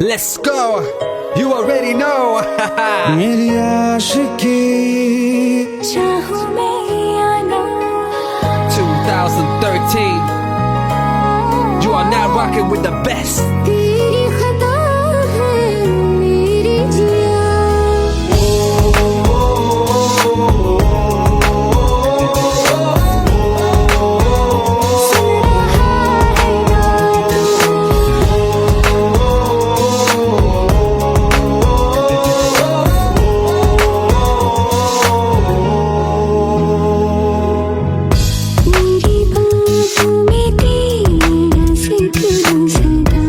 Let's go. You already know. मेरी आशिकी चाहूं मैं या ना 2013. You are now rocking with the best. तेरी खता है मेरी जिया सुन रहा है ना मेरी बातों में तेरा जिक्र सदा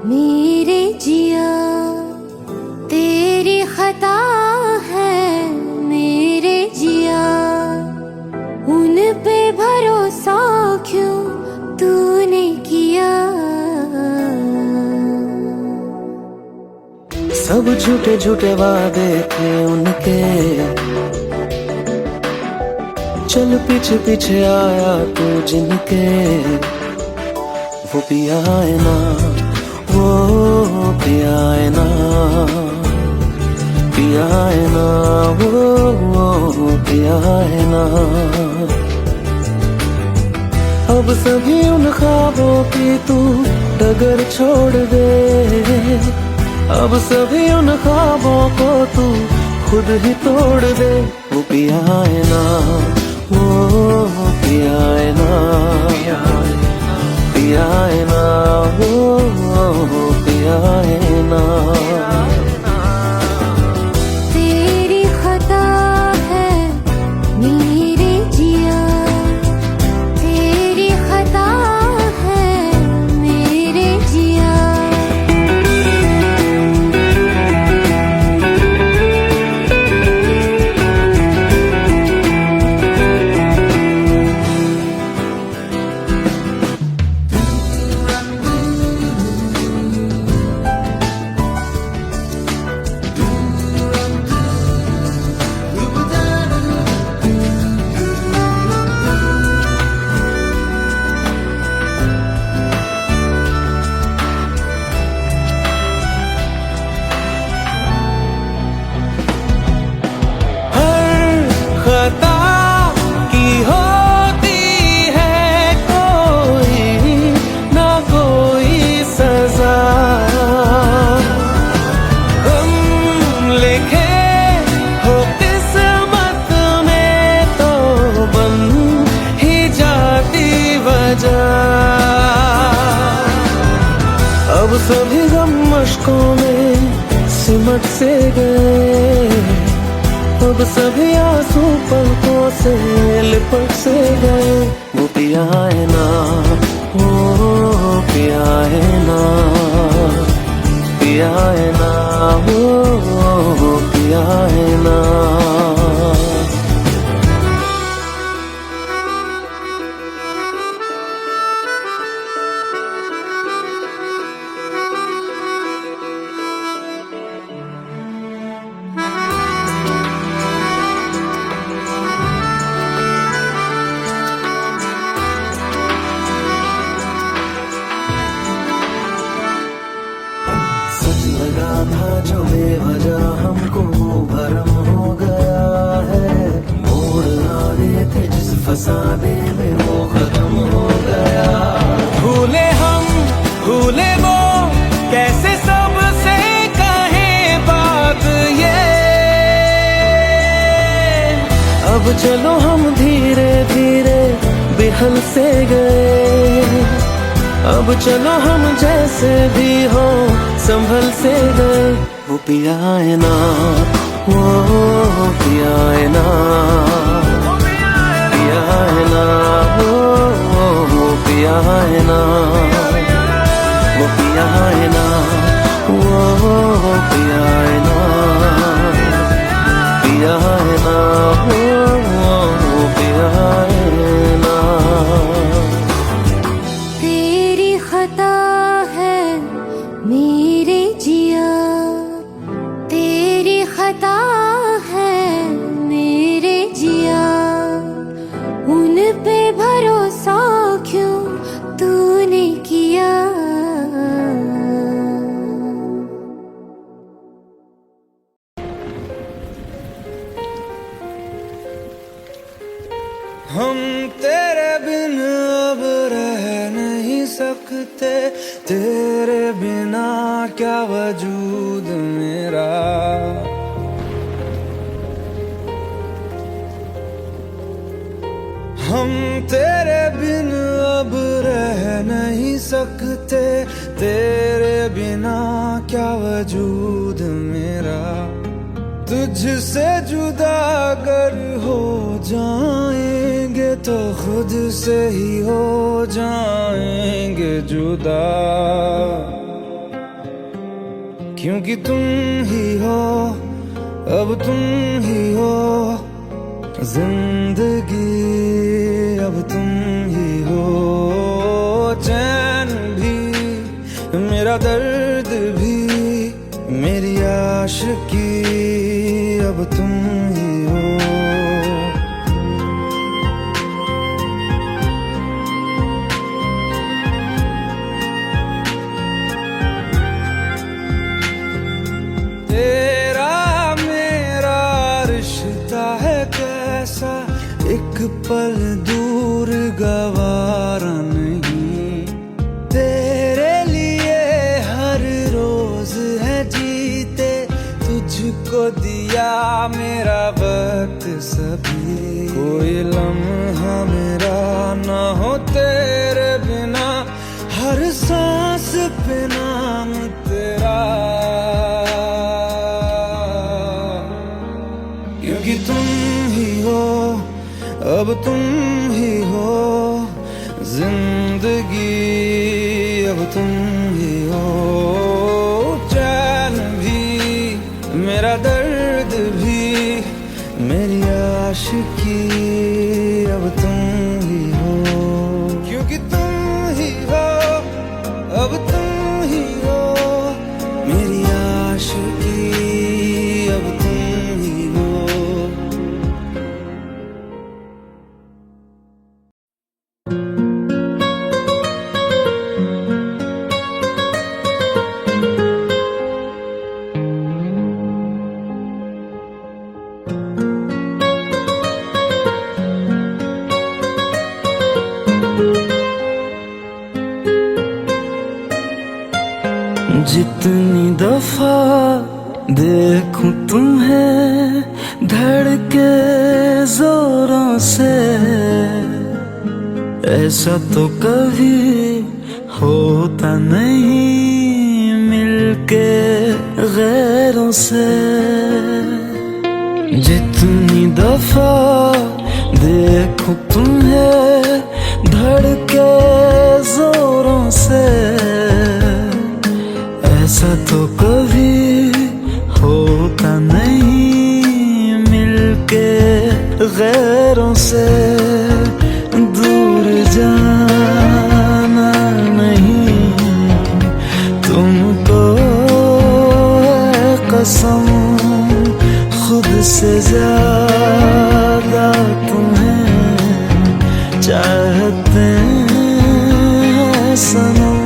मेरे जिया तेरी खता है मेरे जिया उन पे भरोसा क्यों तूने किया सब झूठे झूठे वादे थे उनके चल पीछे पीछे आया तू जिनके वो पिया है ना वो पिया है ना पिया है ना वो पिया है ना अब सभी उन ख्वाबों की तू डगर छोड़ दे अब सभी उन ख्वाबों को तू खुद ही तोड़ दे वो पिया है ना वो पिया है ना पिया है ना वो पिया है ना तेरी खता है मेरे जिया तेरी खता है मेरे जिया खता की होती है कोई ना कोई सजा हम लिखे हो किस्मत में तो बन ही जाती वजह अब सभी गम मशकों में सिमट से गए अब सभी आंसू पलकों से लिपट से गए वो पिया है ना वो पिया है ना पिया है ना वो पिया है ना सच लगा था जो बेवजह हमको भरम हो गया है मोड़ आ रहे थे जिस फसाने में वो खत्म हो गया भूले हम भूले वो कैसे सबसे कहे बात ये अब चलो हम धीरे धीरे बिहल से गए अब चलो हम जैसे भी हो संभल से गए वो पिया है ना वो पिया है ना पिया है ना वो पिया है ना वो पिया है ना वो पिया है ना पिया है ना वो पिया है ना तेरी खता है मेरे जिया तेरी खता है मेरे जिया उन पे भरोसा क्यों तूने किया हम तेरे बिन अब रह नहीं सकते तेरे बिना क्या वजूद मेरा हम तेरे बिन अब रह नहीं सकते तेरे बिना क्या वजूद मेरा तुझसे जुदा अगर हो जाएंगे तो खुद से ही हो जाएंगे जुदा क्योंकि तुम ही हो, अब तुम ही हो जिंदगी, अब तुम ही हो चैन भी, मेरा दर्द भी, मेरी आशिकी, अब तुम ही हो। तेरा मेरा रिश्ता है कैसा, एक पल दूर गवारा नहीं, तेरे लिए हर रोज है जीते, तुझको दिया मेरा वक्त सभी, कोई लम्हा मेरा ना हो तेरे बिना, हर सांस पे नाम तेरा, क्योंकि तुम ही हो, अब तुम ही हो जिंदगी, अब तुम ही हो चैन भी, मेरा दर्द भी, मेरी आशिकी, अब तुम ही हो, क्योंकि तुम ही हो, अब तुम ही हो मेरी आशिकी, अब तुम ही हो। जितनी दफा देखूं तुम्हें धड़के जोरों से, ऐसा तो कभी होता नहीं मिलके गैरों से। जितनी दफा देखूं तुम्हें धड़के जोरों से, ऐसा तो कभी होता नहीं मिलके गैरों से। दूर जाना नहीं तुमको है कसम, खुद से ज्यादा तुम्हें चाहते हैं सनम।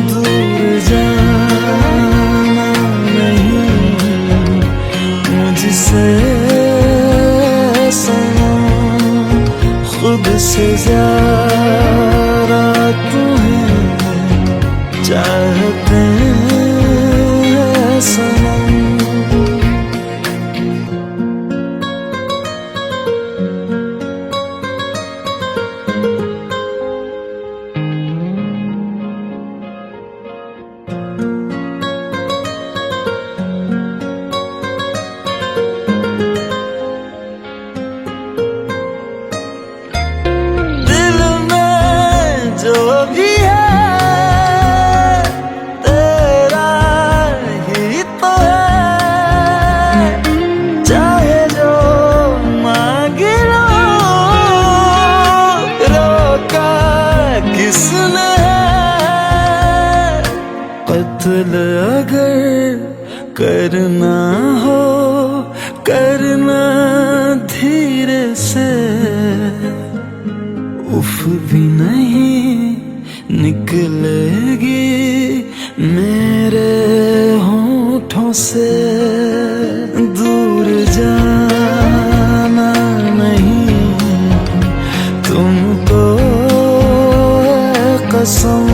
दूर जाना नहीं मुझसे सनम, खुद से ज्यादा तुम्हें चाहते हैं सनम। कत्ल अगर करना हो करना धीरे से, उफ भी नहीं निकलेगी मेरे होठों से। दूर जाना नहीं तुमको है कसम,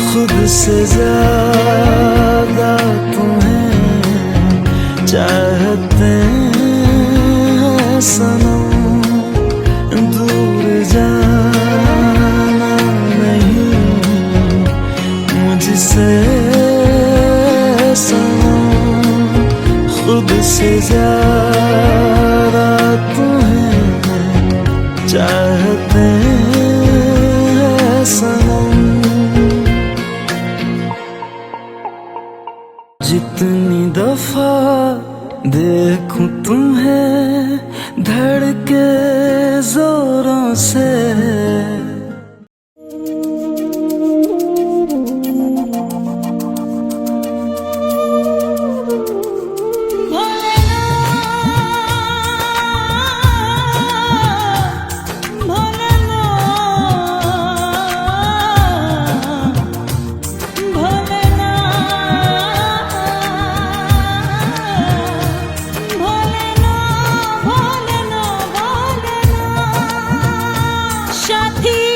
खुद से ज्यादा तुम्हें चाहते हैं सनम। दूर जाना नहीं मुझसे सनम, खुद से ज्यादा तुम्हें चाहते हैं सनम। जितनी दफा देखूं तुम्हें धड़के जोरों से, साथी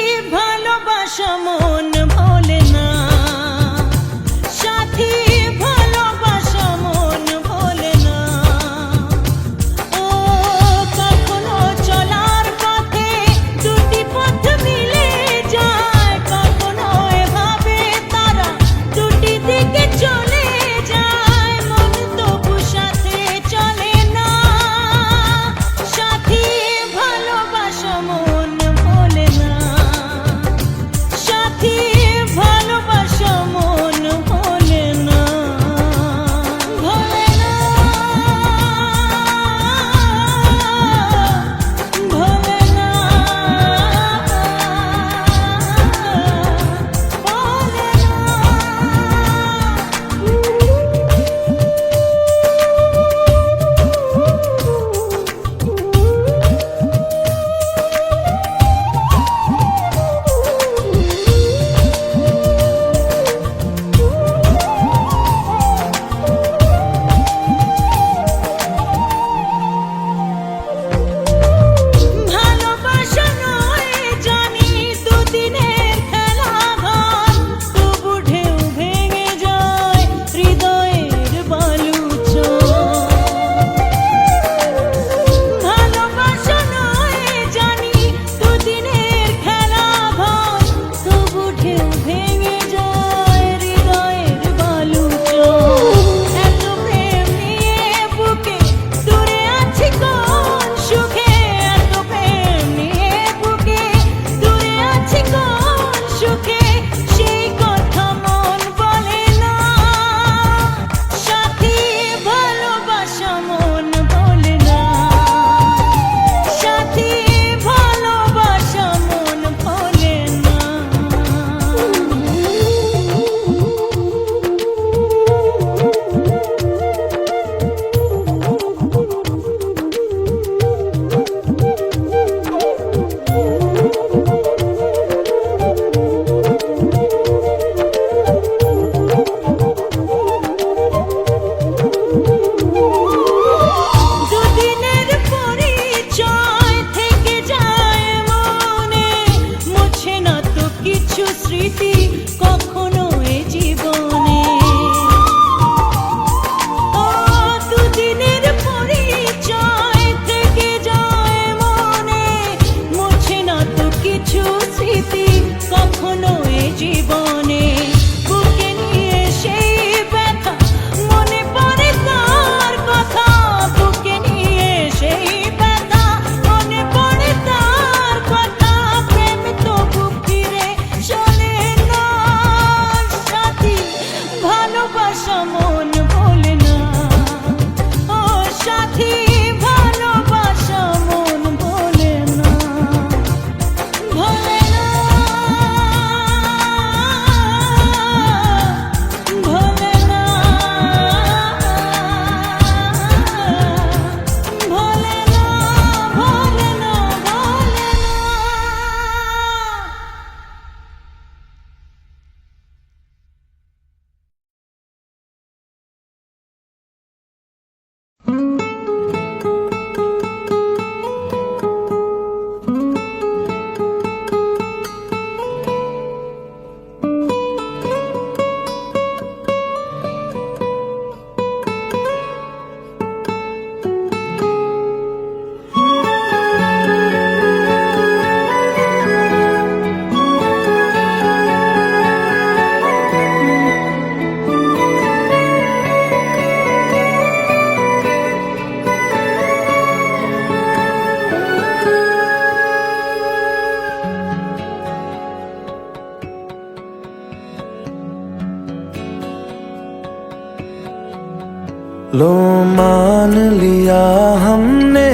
लो मान लिया हमने,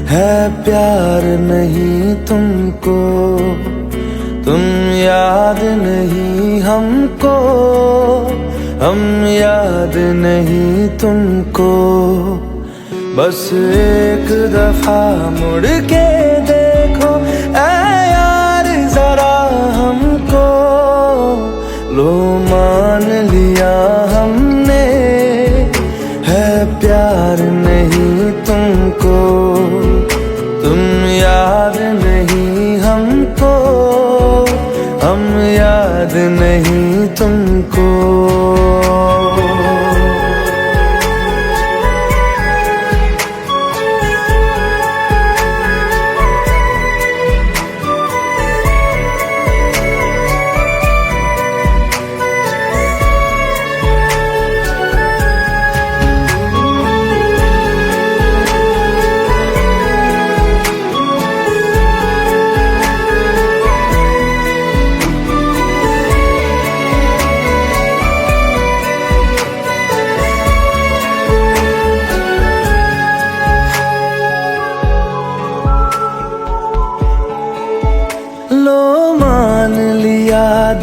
है प्यार नहीं तुमको, तुम याद नहीं हमको, हम याद नहीं तुमको। बस एक दफा मुड़ के देखो ऐ यार जरा हमको, लो मान लिया हमने, है प्यार नहीं तुमको, तुम याद नहीं हमको, हम याद नहीं तुमको।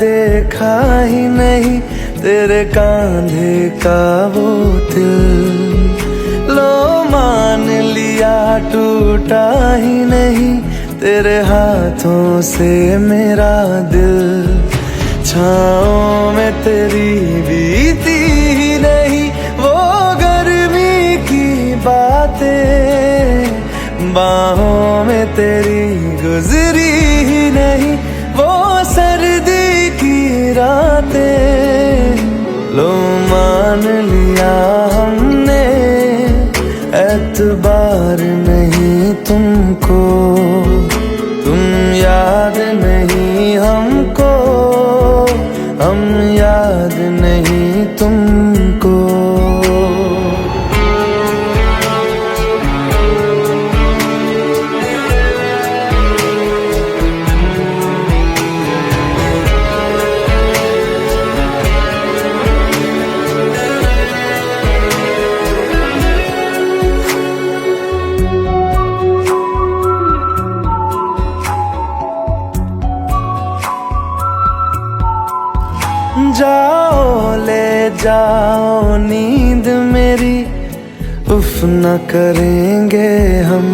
देखा ही नहीं तेरे कांधे का वो दिल, लो मान लिया टूटा ही नहीं तेरे हाथों से मेरा दिल। छाँव में तेरी बीती ही नहीं वो गर्मी की बातें, बाहों में तेरी गुजरी ही नहीं वो सर्दी की रातें। लो मान लिया हमने, एतबार नहीं तुमको, तुम याद नहीं हमको, हम याद नहीं तुमको। जाओ ले जाओ नींद मेरी, उफ न करेंगे हम,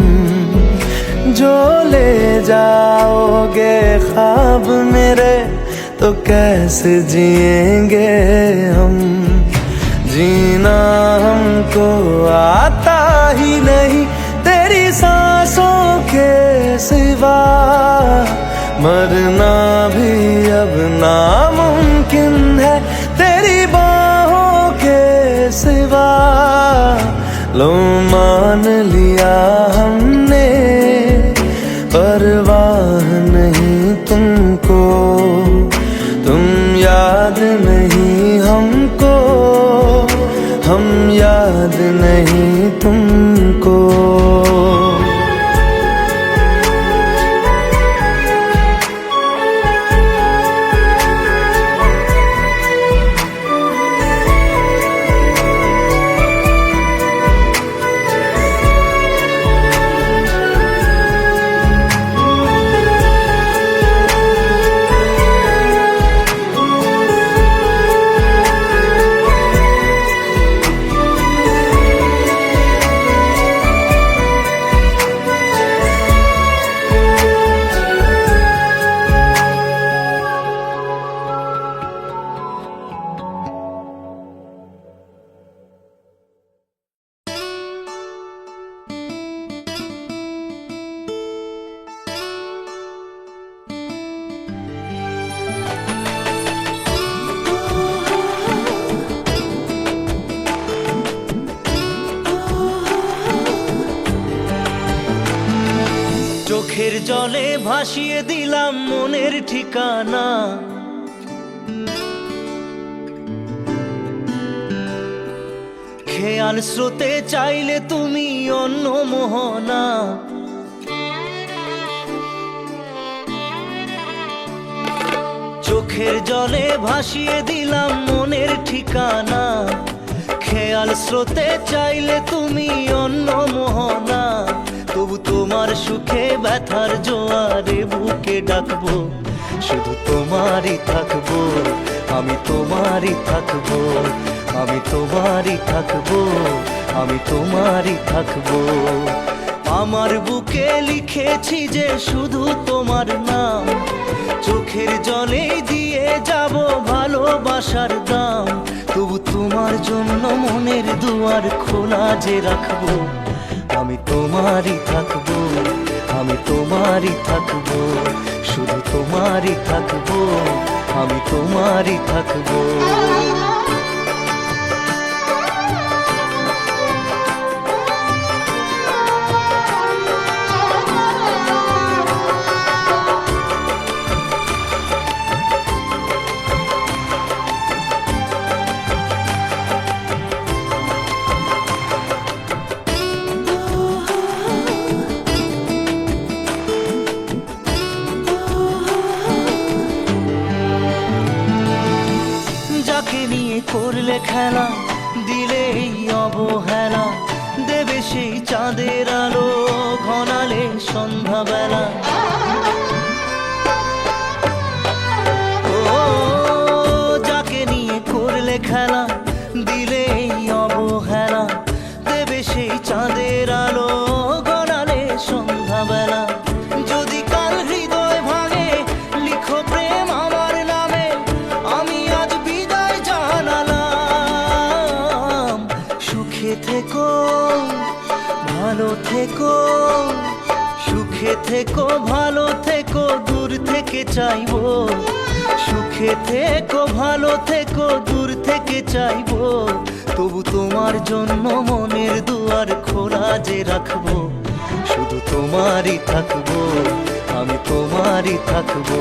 जो ले जाओगे ख्वाब मेरे तो कैसे जिएंगे हम। जीना हमको आता ही नहीं तेरी सांसों के सिवा, मरना भी अब नामुमकिन है तेरी बाहों के सिवा। लो मान लिया हमने, परवाह नहीं तुमको, तुम याद नहीं हमको, हम याद नहीं तुमको। চোখের জলে ভাসিয়ে দিলাম মনের ঠিকানা, খেয়াল স্রোতে চাইলে তুমি অন্য মোহনা। চোখের জলে ভাসিয়ে দিলাম মনের ঠিকানা, খেয়াল খেয়াল স্রোতে চাইলে তুমি অন্য মোহনা, তবু তোমার সুখে ব্যথার জোয়ারে বুকে ডাকবো, শুধু তোমারই থাকবো, আমি তোমারই থাকবো, আমি তোমারই থাকবো, আমি তোমারই থাকবো। আমার বুকে লিখেছি যে শুধু তোমার নাম, চোখের জলে দিয়ে যাব ভালোবাসার দাম, তবু তোমার জন্য মনের দুয়ার খোলা যে রাখবো, আমি তোমারই থাকবো, আমি তোমারই থাকবো, শুধু তোমারই থাকবো, আমি তোমারই থাকবো। যাকে নিয়ে করলে খেলা, দিলে এই অবহেলা, দেবে সেই চাঁদের আলো ঘনালে সন্ধ্যাবেলা। ও যাকে নিয়ে করলে খেলা, দিলে এই অবহেলা, দেবে সেই চাঁদের আলো ঘনালে সন্ধ্যাবেলা। যদি কাল হৃদয় ভাঙে লিখো প্রেম আমার নামে, আমি আজ বিদায় জানালাম। সুখে থেকো ভালো থেকো, সুখে থেকো ভালো থেকো, দূর থেকে চাইবো, সুখে থেকো ভালো থেকো, দূর থেকে চাইবো, তবু তোমার জন্য মনের দুয়ার খোলা যে রাখবো, শুধু তোমারই থাকবো, আমি তোমারই থাকবো,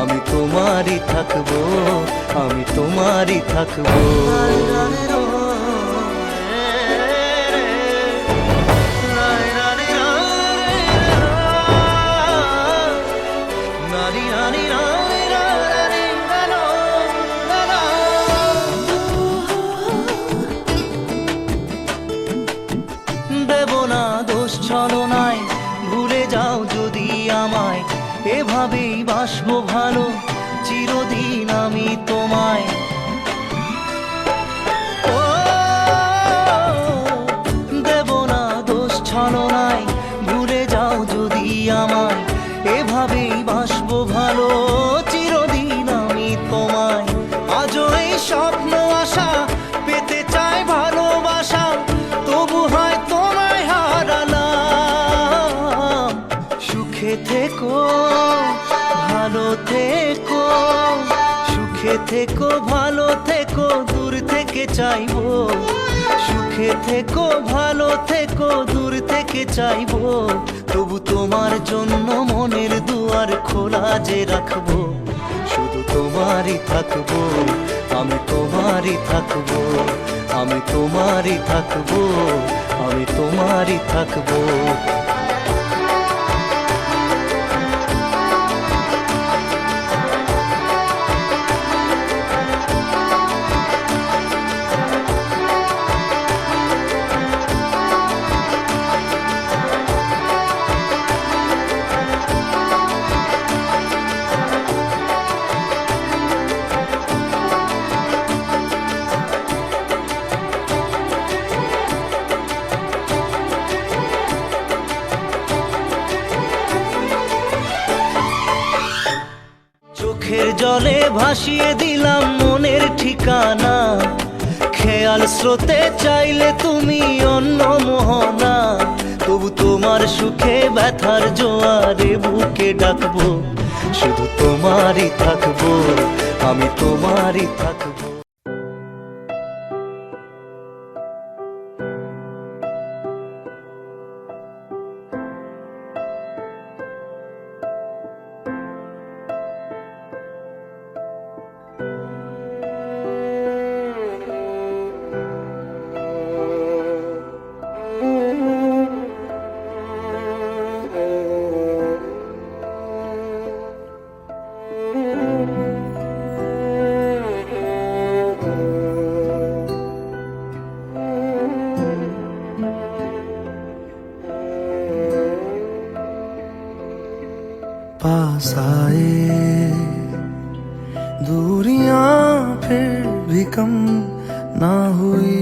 আমি তোমারই থাকবো, আমি তোমারই থাকবো। দেব না দোষ ছলনায়, ভুলে যাও যদি আমায়, এভাবেই বাসবো ভালো চিরদিন আমি তোমায়। ও দেব না দোষ ছলনায়, ভুলে যাও যদি আমায়, এভাবেই বাসবো ভালো চিরদিন আমি তোমায়। আজও এই স্বপ্ন আশা পেতে চাই ভালোবাসা, তবু হয় তোমায় হারালাম। সুখে থেকো ভালো থেকো, সুখে থেকো ভালো থেকো, দূর থেকে চাইবো, সুখে থেকো ভালো থেকো, দূর থেকে চাইবো, তবু তোমার জন্য মনের দুয়ার খোলা যে রাখবো, শুধু তোমারই থাকবো, আমি তোমারই থাকবো, আমি তোমারই থাকবো, আমি তোমারই থাকবো। চোখের জলে ভাসিয়ে দিলাম মনের ঠিকানা, খেয়াল স্রোতে চাইলে তুমি অন্য মোহনা, তবু তোমার সুখে ব্যথার জোয়ারে বুকে ডাকবো, শুধু তোমারই থাকবো, আমি তোমারই থাকবো। फिर भी कम ना हुई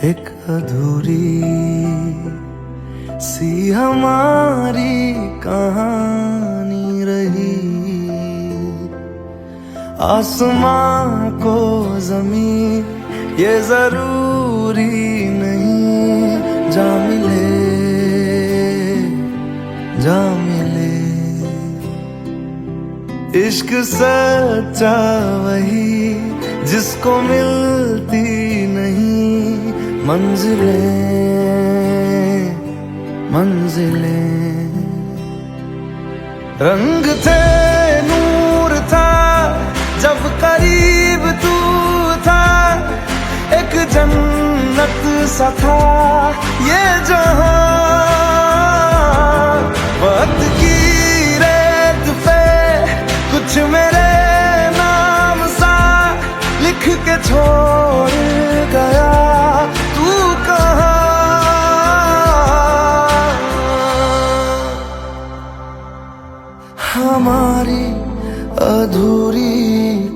एक अधूरी सी हमारी कहानी रही। आसमां को जमीन ये जरूरी नहीं, जा मिले जा मिले। इश्क सच्चा वही जिसको मिलती नहीं मंजिलें मंजिलें। रंग थे नूर था जब करीब तू था, एक जन्नत सा था ये जहां। वक्त की रेत पे कुछ मेरे नाम सा लिख के छोड़ गया तू कहाँ। हमारी अधूरी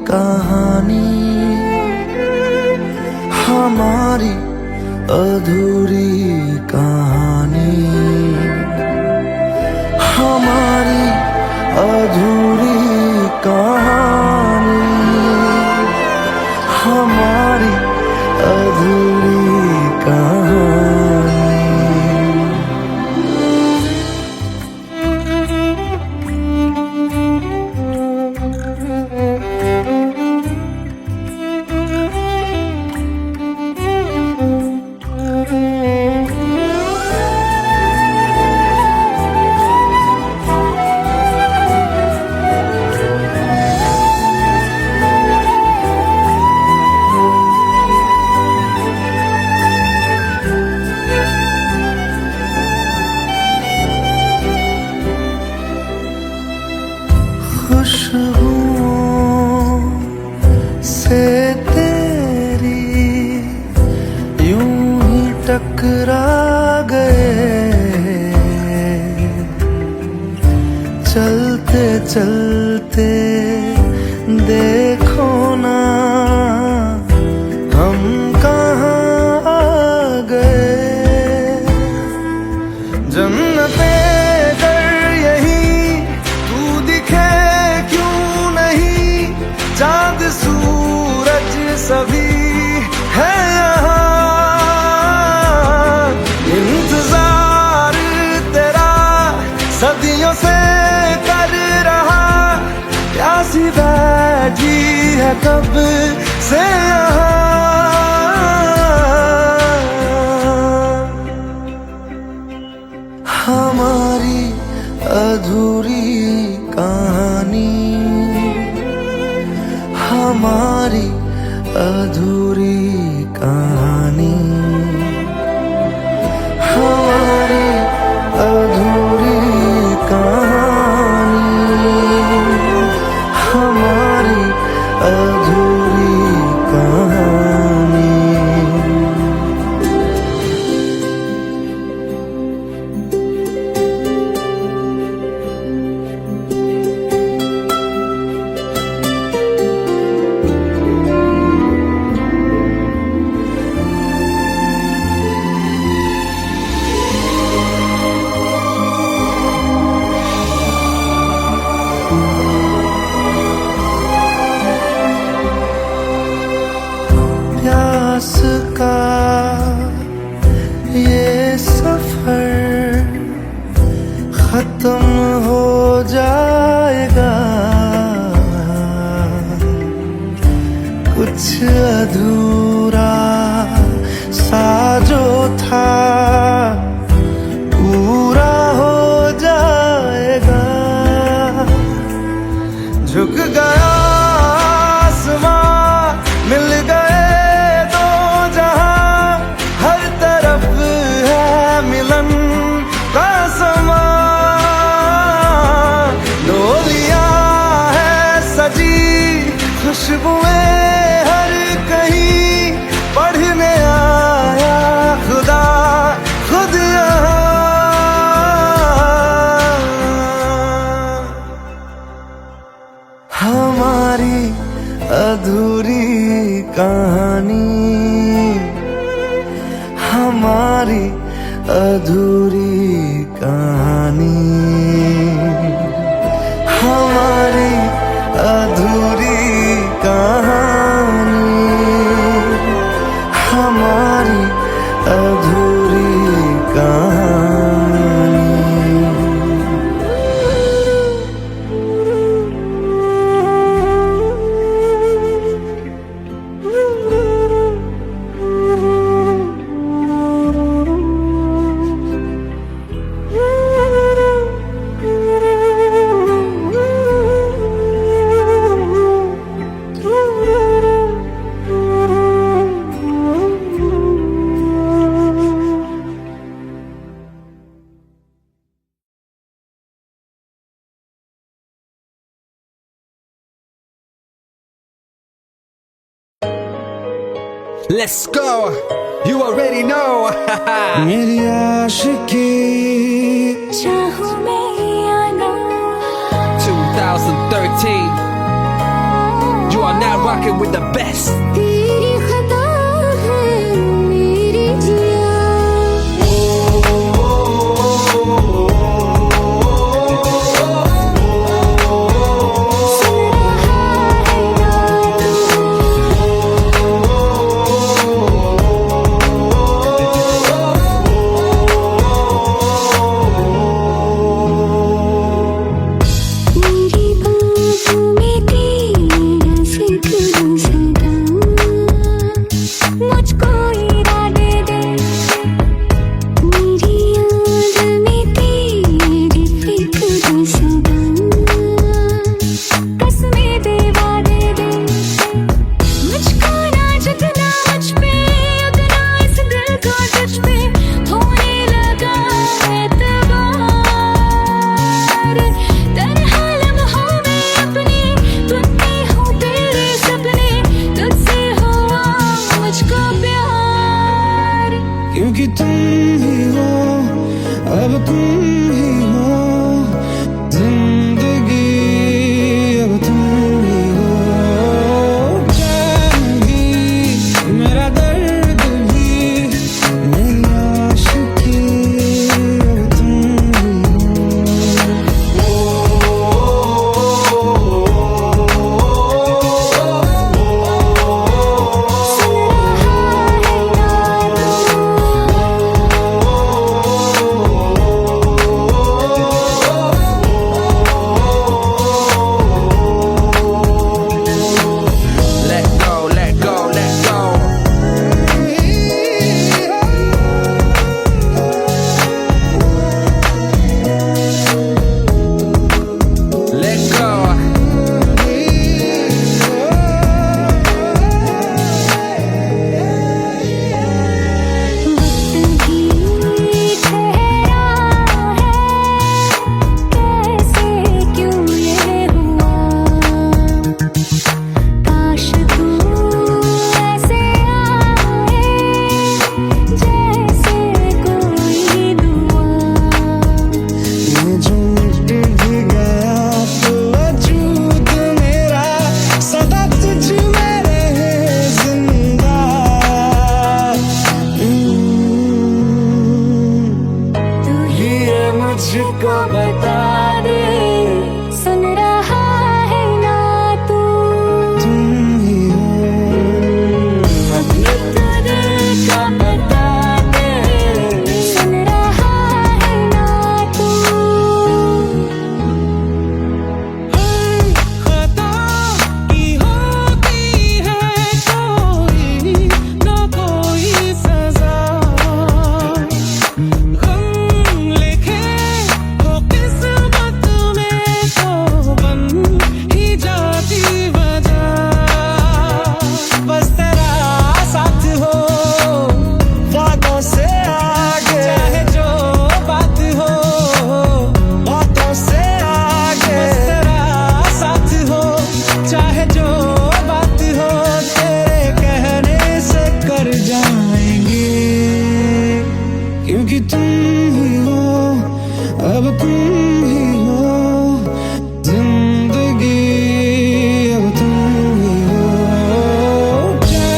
कहानी, हमारी अधूरी कहानी, हमारी अधूरी कहानी, हमारी अधूरी कहानी। खुशबुओं से तेरी यूं ही टकरा गए, चलते चलते देखो ना हम कहाँ आ गए। जन्नते चाँद सूरज सभी है यहाँ, इंतजार तेरा सदियों से कर रहा, प्यासी बैठी है कब से यहाँ। हमारी अधूरी कहानी, हमारी अधूरी कहानी, हमारी अधूरी कहानी, हमारी अधूरी कहानी। प्यास का ये सफर खत्म हो जाएगा, कुछ अधूरा सा जो था पूरा हो जाएगा। झुक गया आसमां, मिल गए दो जहां, हर तरफ है मिलन का समा। डोलियां है सजी खुशबुएं हर कहीं, पढ़ने आया खुदा खुद यहाँ। हमारी कहानी, हमारी अधूरी कहानी, हमारी अधूरी कहानी, हमारी अधूरी कहानी। Let's go. You already know. मेरी आशिकी चाहूं मैं या ना 2013. You are now rocking with the best. तेरी खता है मेरी जिया क्योंकि तुम ही हो, अब तुम ही हो जिंदगी, अब तुम ही हो चैन भी, मेरा दर्द भी, मेरी आशिकी, अब तुम ही मुझको बता दे, सुन रहा है ना तू तुम ही हो, अपने तुझे का बता दे, सुन रहा है ना तू खता की होती है कोई ना कोई सजा, गम लिखे हो किस्मत में तो बन ही जाती वजह, बस तेरा साथ हो बातों से आगे, चाहे जो बात हो बातों से आगे, बस तेरा साथ हो चाहे जो बात हो, तेरे कहने से कर जाएंगे, क्योंकि तुम ही हो, अब तुम ही हो जिंदगी, अब तुम ही हो चैन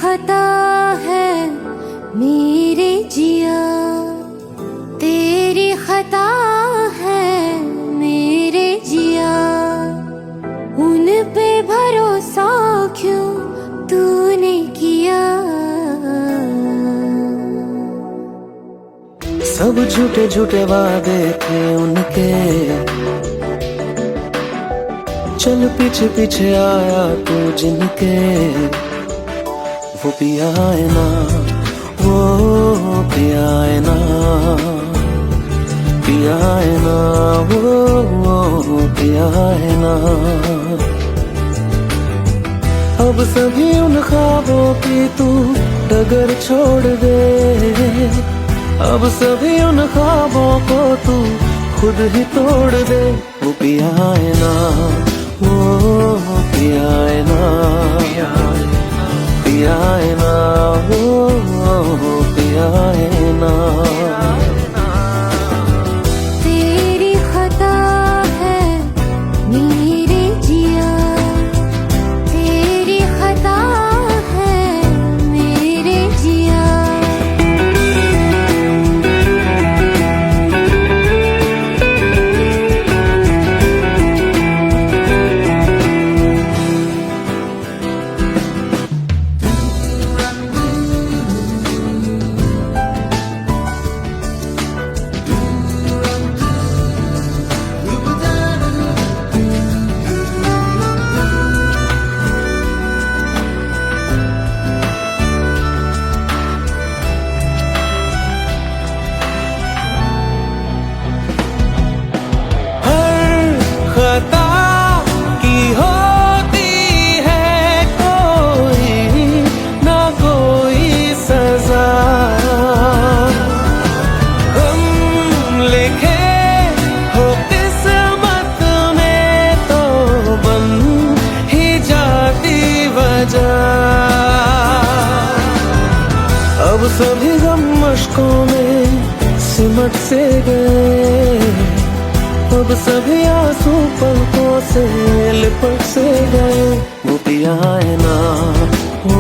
खता है मेरे जिया, तेरी खता है मेरे जिया, उन पे भरोसा क्यों तूने किया। सब झूठे झूठे वादे थे उनके, चल पीछे पीछे आया तू जिनके, वो पिया है ना, वो पिया है ना, पिया है ना, वो पिया है ना। अब सभी उन ख्वाबों की तू डगर छोड़ दे, अब सभी उन ख्वाबों को तू खुद ही तोड़ दे। वो पिया है ना, वो पिया है ना, पिया है ना, वो पिया है ना। तेरी खता है मेरे जिया, तेरी खता है मेरे जिया। खता की होती है कोई ना कोई सजा, हम लिखे हो किस्मत में तो बन ही जाती वजह। अब सभी गम मुश्कों में सिमट से गए, अब सभी आंसू पलकों से लिपट से गए। वो पिया है ना, वो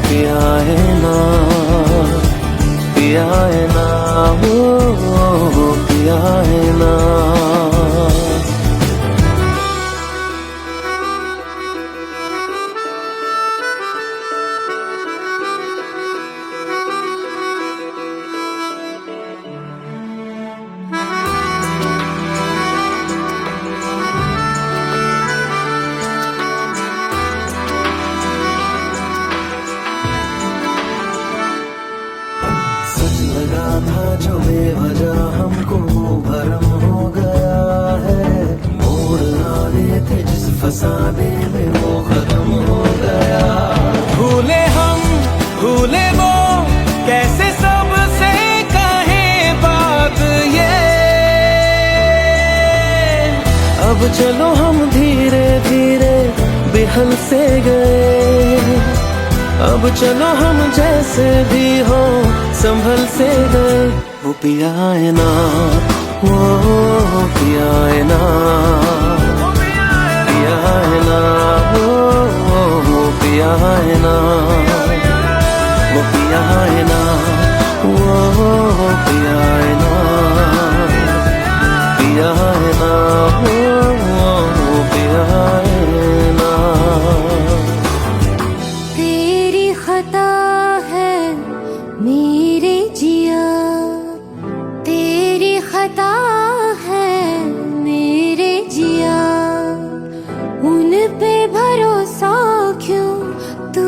पिया है ना, पिया है ना, वो पिया है ना। सच लगा था जो बेवजह हमको भरम हो गया है, मोड़ आने थे जिस फसाने में वो खत्म हो गया। भूले हम भूले वो कैसे सबसे कहें बात ये, अब चलो हम धीरे धीरे बिहल से गए, अब चलो हम जैसे भी हो संभल से गए। वो पिया है ना, वो पिया है ना, पिया है ना, वो पिया है ना, वो पिया है ना, वो पिया है ना, पिया है ना, वो पिया है ना। तेरी खता है मेरे जिया, तेरी खता है मेरे जिया, उन पे भरोसा क्यों तू